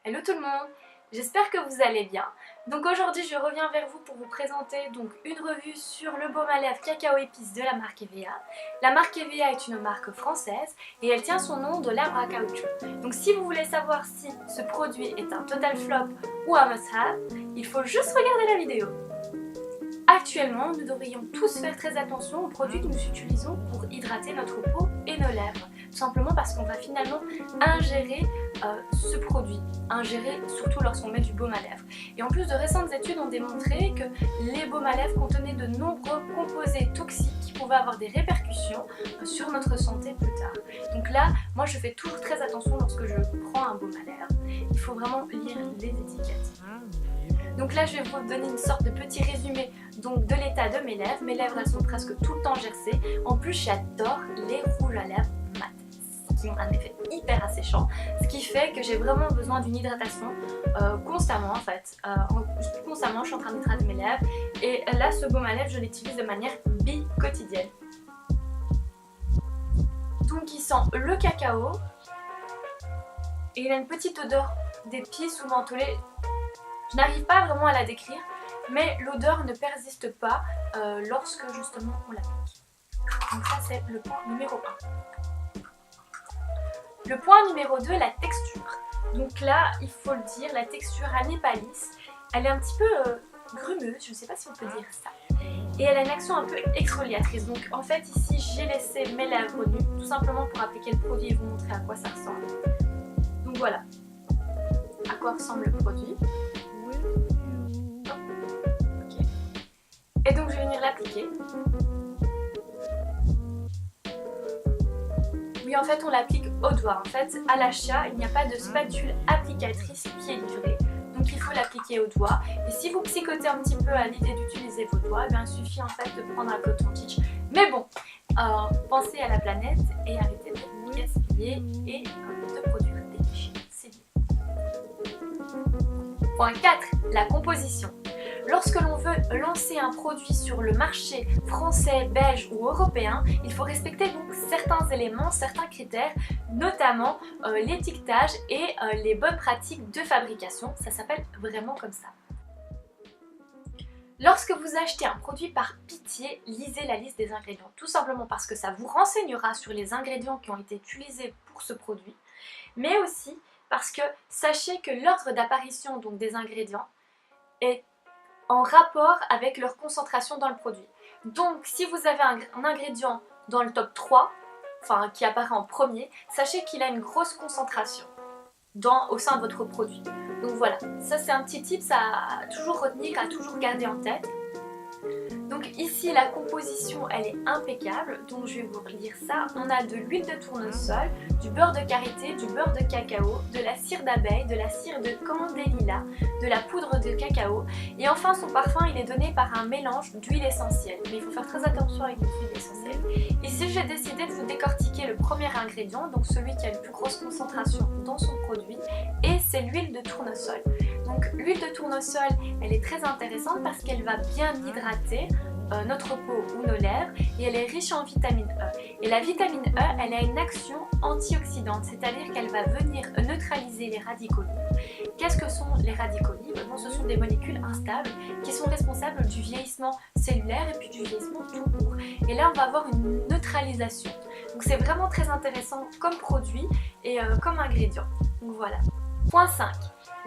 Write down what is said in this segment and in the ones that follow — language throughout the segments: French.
Hello tout le monde, j'espère que vous allez bien. Donc aujourd'hui je reviens vers vous pour vous présenter donc une revue sur le baume à lèvres cacao épices de la marque EVA. La marque EVA est une marque française et elle tient son nom de l'arbre à caoutchouc. Donc si vous voulez savoir si ce produit est un total flop ou un must-have, il faut juste regarder la vidéo. Actuellement, nous devrions tous faire très attention aux produits que nous utilisons pour hydrater notre peau et nos lèvres. Tout simplement parce qu'on va finalement ingérer ce produit, surtout lorsqu'on met du baume à lèvres. Et en plus, de récentes études ont démontré que les baumes à lèvres contenaient de nombreux composés toxiques qui pouvaient avoir des répercussions sur notre santé plus tard. Donc là, moi je fais toujours très attention lorsque je prends un baume à lèvres. Il faut vraiment lire les étiquettes. Donc là je vais vous donner une sorte de petit résumé donc, de l'état de mes lèvres. Mes lèvres elles sont presque tout le temps gercées. En plus j'adore les rouges à lèvres mat qui ont un effet hyper asséchant. Ce qui fait que j'ai vraiment besoin d'une hydratation constamment en fait. Constamment je suis en train d'hydrater mes lèvres. Et là ce baume à lèvres je l'utilise de manière quotidienne. Donc il sent le cacao. Et il a une petite odeur d'épices ou mentholées. Je n'arrive pas vraiment à la décrire, mais l'odeur ne persiste pas lorsque justement on l'applique. Donc ça c'est le point numéro 1. Le point numéro 2, la texture. Donc là, il faut le dire, la texture elle n'est pas lisse. Elle est un petit peu grumeuse, je ne sais pas si on peut dire ça. Et elle a une action un peu exfoliatrice. Donc en fait ici j'ai laissé mes lèvres nues, tout simplement pour appliquer le produit et vous montrer à quoi ça ressemble. Donc voilà à quoi ressemble le produit. Okay. Et donc je vais venir l'appliquer. Oui, en fait on l'applique au doigt. En fait à l'achat il n'y a pas de spatule applicatrice qui est livrée. Donc il faut l'appliquer au doigt. Et si vous psychotez un petit peu à l'idée d'utiliser vos doigts, il suffit en fait de prendre un coton-tige. Mais bon, pensez à la planète et arrêtez de gaspiller et de produire des déchets. C'est bien. Point 4. La composition. Lorsque l'on veut lancer un produit sur le marché français, belge ou européen, il faut respecter donc certains éléments, certains critères, notamment l'étiquetage et les bonnes pratiques de fabrication. Ça s'appelle vraiment comme ça. Lorsque vous achetez un produit, par pitié, lisez la liste des ingrédients. Tout simplement parce que ça vous renseignera sur les ingrédients qui ont été utilisés pour ce produit, mais aussi parce que sachez que l'ordre d'apparition donc des ingrédients est en rapport avec leur concentration dans le produit. Donc si vous avez un ingrédient dans le top 3, enfin qui apparaît en premier, sachez qu'il a une grosse concentration au sein de votre produit. Donc voilà, ça c'est un petit tip à toujours retenir, à toujours garder en tête. Donc ici la composition elle est impeccable, donc je vais vous relire ça. On a de l'huile de tournesol, du beurre de karité, du beurre de cacao, de la cire d'abeille, de la cire de candélila, de la poudre de cacao et enfin son parfum il est donné par un mélange d'huile essentielle. Mais il faut faire très attention avec les huiles essentielles. Ici j'ai décidé de vous décortiquer le premier ingrédient, donc celui qui a une plus grosse concentration dans son produit, et c'est l'huile de tournesol. Donc l'huile de tournesol elle est très intéressante parce qu'elle va bien hydrater notre peau ou nos lèvres et elle est riche en vitamine E. Et la vitamine E, elle a une action antioxydante, c'est-à-dire qu'elle va venir neutraliser les radicaux libres. Qu'est-ce que sont les radicaux libres? Bon, ce sont des molécules instables qui sont responsables du vieillissement cellulaire et puis du vieillissement tout court. Et là, on va avoir une neutralisation. Donc c'est vraiment très intéressant comme produit et comme ingrédient. Donc voilà. Point 5.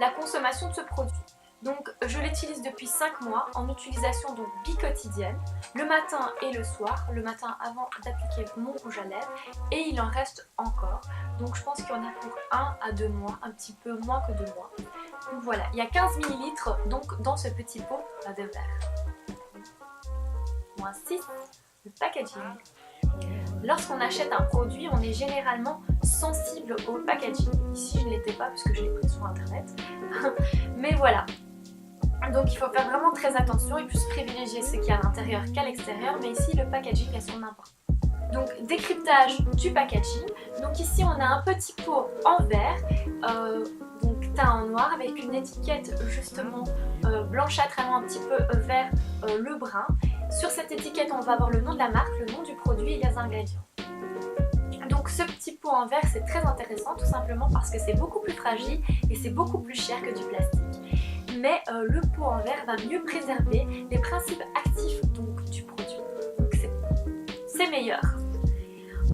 La consommation de ce produit. Donc je l'utilise depuis 5 mois en utilisation donc quotidienne, le matin et le soir, le matin avant d'appliquer mon rouge à lèvres et il en reste encore. Donc je pense qu'il y en a pour 1 à 2 mois, un petit peu moins que 2 mois. Donc voilà, il y a 15 ml donc dans ce petit pot de verre. Point 6, le packaging. Lorsqu'on achète un produit, on est généralement sensible au packaging. Ici je ne l'étais pas puisque je l'ai pris sur internet, mais voilà. Donc il faut faire vraiment très attention et plus privilégier ce qu'il y a à l'intérieur qu'à l'extérieur, mais ici le packaging a son importance. Donc décryptage du packaging. Donc ici on a un petit pot en verre, donc teint en noir avec une étiquette justement blanchâtre allant un petit peu vers le brun. Sur cette étiquette on va avoir le nom de la marque, le nom du produit et les ingrédients. Donc Donc ce petit pot en verre c'est très intéressant tout simplement parce que c'est beaucoup plus fragile et c'est beaucoup plus cher que du plastique. Mais le pot en verre va mieux préserver les principes actifs donc, du produit. Donc c'est meilleur.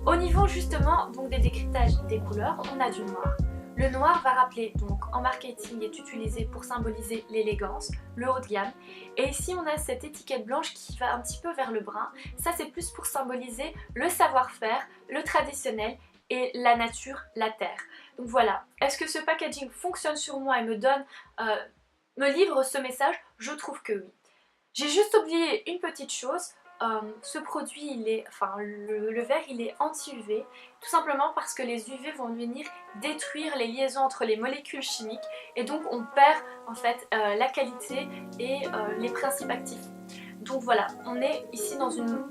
Au niveau justement donc, des décryptages des couleurs, on a du noir. Le noir va rappeler, donc en marketing est utilisé pour symboliser l'élégance, le haut de gamme. Et ici on a cette étiquette blanche qui va un petit peu vers le brun. Ça c'est plus pour symboliser le savoir-faire, le traditionnel et la nature, la terre. Donc voilà, est-ce que ce packaging fonctionne sur moi et me livre ce message? Je trouve que oui. J'ai juste oublié une petite chose. Ce produit, le verre, il est anti-UV, tout simplement parce que les UV vont venir détruire les liaisons entre les molécules chimiques et donc on perd en fait la qualité et les principes actifs. Donc voilà, on est ici dans une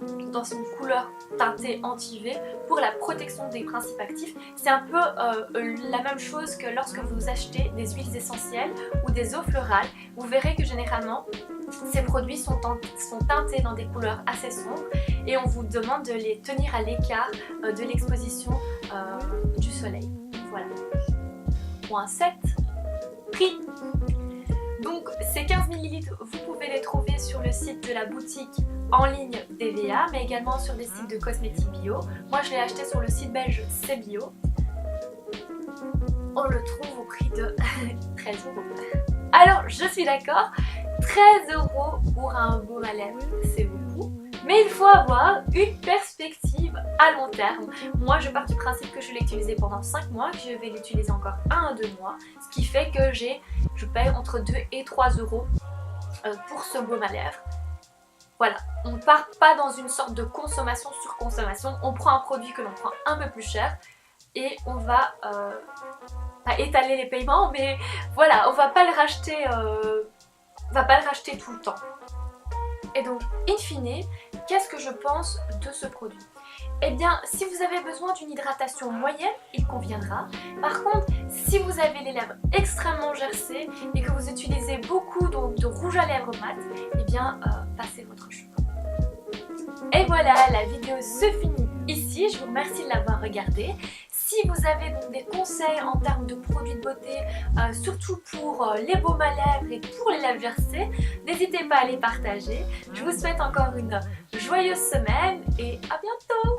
couleur teintée anti-UV pour la protection des principes actifs. C'est un peu la même chose que lorsque vous achetez des huiles essentielles ou des eaux florales. Vous verrez que généralement, ces produits sont teintés dans des couleurs assez sombres et on vous demande de les tenir à l'écart de l'exposition du soleil. Voilà. Point 7. Prix. Donc ces 15 ml, vous pouvez les trouver sur le site de la boutique en ligne d'EVA, mais également sur des sites de cosmétiques bio. Moi je l'ai acheté sur le site belge C'est Bio. On le trouve au prix de 13 €. Alors je suis d'accord, 13 € pour un baume à lèvres, c'est beaucoup. Mais il faut avoir une perspective à long terme. Moi je pars du principe que je l'ai utilisé pendant 5 mois, que je vais l'utiliser encore 1 à 2 mois. Ce qui fait que je paye entre 2 et 3 € pour ce baume à lèvres. Voilà, on ne part pas dans une sorte de consommation sur consommation. On prend un produit que l'on prend un peu plus cher et on va pas étaler les paiements, mais voilà, on va pas le racheter tout le temps. Et donc, in fine, qu'est-ce que je pense de ce produit? Eh bien, si vous avez besoin d'une hydratation moyenne, il conviendra. Par contre, si vous avez les lèvres extrêmement gercées et que vous utilisez beaucoup donc, de rouge à lèvres mat, eh bien, passez votre chemin. Et voilà, la vidéo se finit ici. Je vous remercie de l'avoir regardée. Si vous avez donc des conseils en termes de produits de beauté, surtout pour les baumes à lèvres et pour les lèvres gercées, n'hésitez pas à les partager. Je vous souhaite encore une joyeuse semaine et à bientôt!